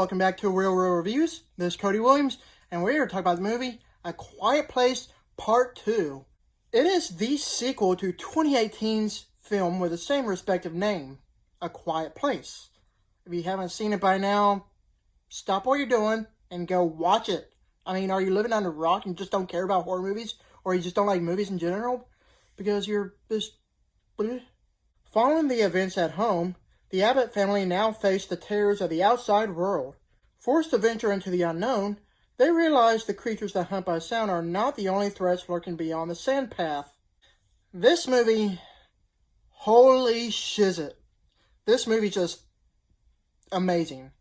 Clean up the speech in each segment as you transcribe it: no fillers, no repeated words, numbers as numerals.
welcome back to Real Reviews. This is Cody Williams, and we're here to talk about the movie A Quiet Place Part 2. It is the sequel to 2018's film with the same respective name, A Quiet Place. If you haven't seen it by now, stop what you're doing and go watch it. I mean, are you living under a rock and just don't care about horror movies? Or you just don't like movies in general? Because you're just... bleh. Following the events at home, the Abbott family now face the terrors of the outside world. Forced to venture into the unknown, they realize the creatures that hunt by sound are not the only threats lurking beyond the sand path. This movie, holy shizzit. This movie just amazing.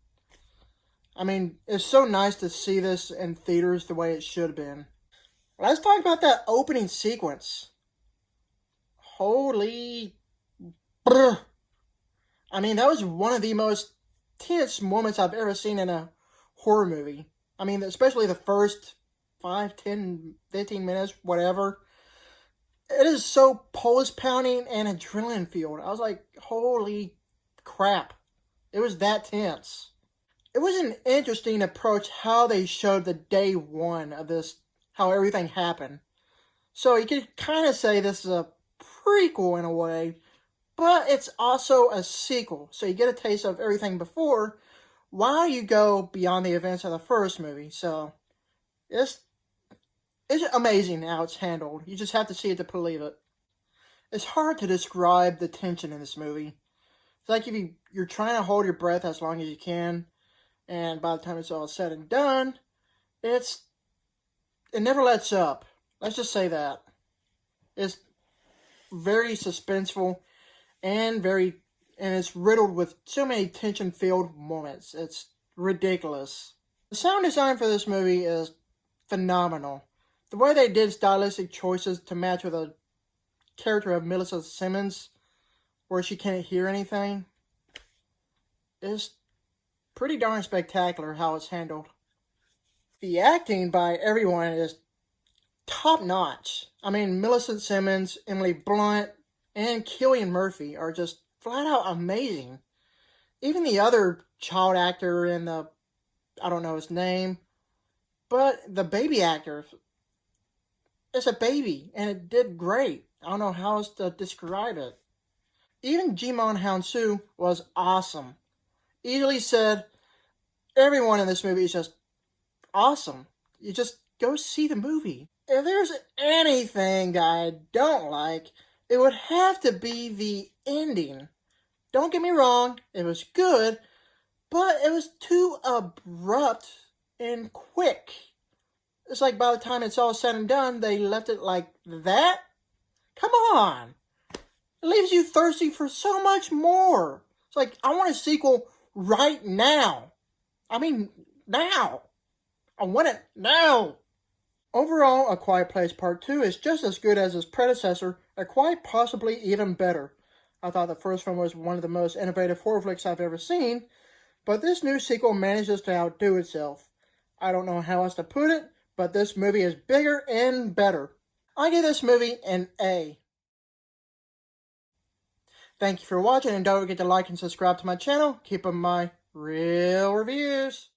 I mean, it's so nice to see this in theaters the way it should have been. Let's talk about that opening sequence. Holy... brr. I mean, that was one of the most tense moments I've ever seen in a horror movie. I mean, especially the first 5, 10, 15 minutes, whatever. It is so pulse-pounding and adrenaline-filled. I was like, holy crap. It was that tense. It was an interesting approach how they showed the day one of this, how everything happened. So you could kind of say this is a prequel in a way, but it's also a sequel, so you get a taste of everything before while you go beyond the events of the first movie. So it's amazing how it's handled. You just have to see it to believe it. It's hard to describe the tension in this movie. It's like if you're trying to hold your breath as long as you can, and by the time it's all said and done, it never lets up. Let's just say that. It's very suspenseful. And it's riddled with so many tension-filled moments. It's ridiculous. The sound design for this movie is phenomenal. The way they did stylistic choices to match with a character of Millicent Simmonds, where she can't hear anything, is pretty darn spectacular how it's handled. The acting by everyone is top-notch. I mean, Millicent Simmonds, Emily Blunt, and Cillian Murphy are just flat out amazing. Even the other child actor in I don't know his name, but the baby actor, it's a baby, and it did great. I don't know how else to describe it. Even Jimon Hounsou was awesome. Easily said, everyone in this movie is just awesome. You just go see the movie. If there's anything that I don't like, it would have to be the ending. Don't get me wrong, it was good, but it was too abrupt and quick. It's like by the time it's all said and done, they left it like that? Come on! It leaves you thirsty for so much more. It's like, I want a sequel right now. I mean, now. I want it now. Overall, A Quiet Place Part 2 is just as good as its predecessor, and quite possibly even better. I thought the first film was one of the most innovative horror flicks I've ever seen, but this new sequel manages to outdo itself. I don't know how else to put it, but this movie is bigger and better. I give this movie an A. Thank you for watching, and don't forget to like and subscribe to my channel. Keep up my real reviews.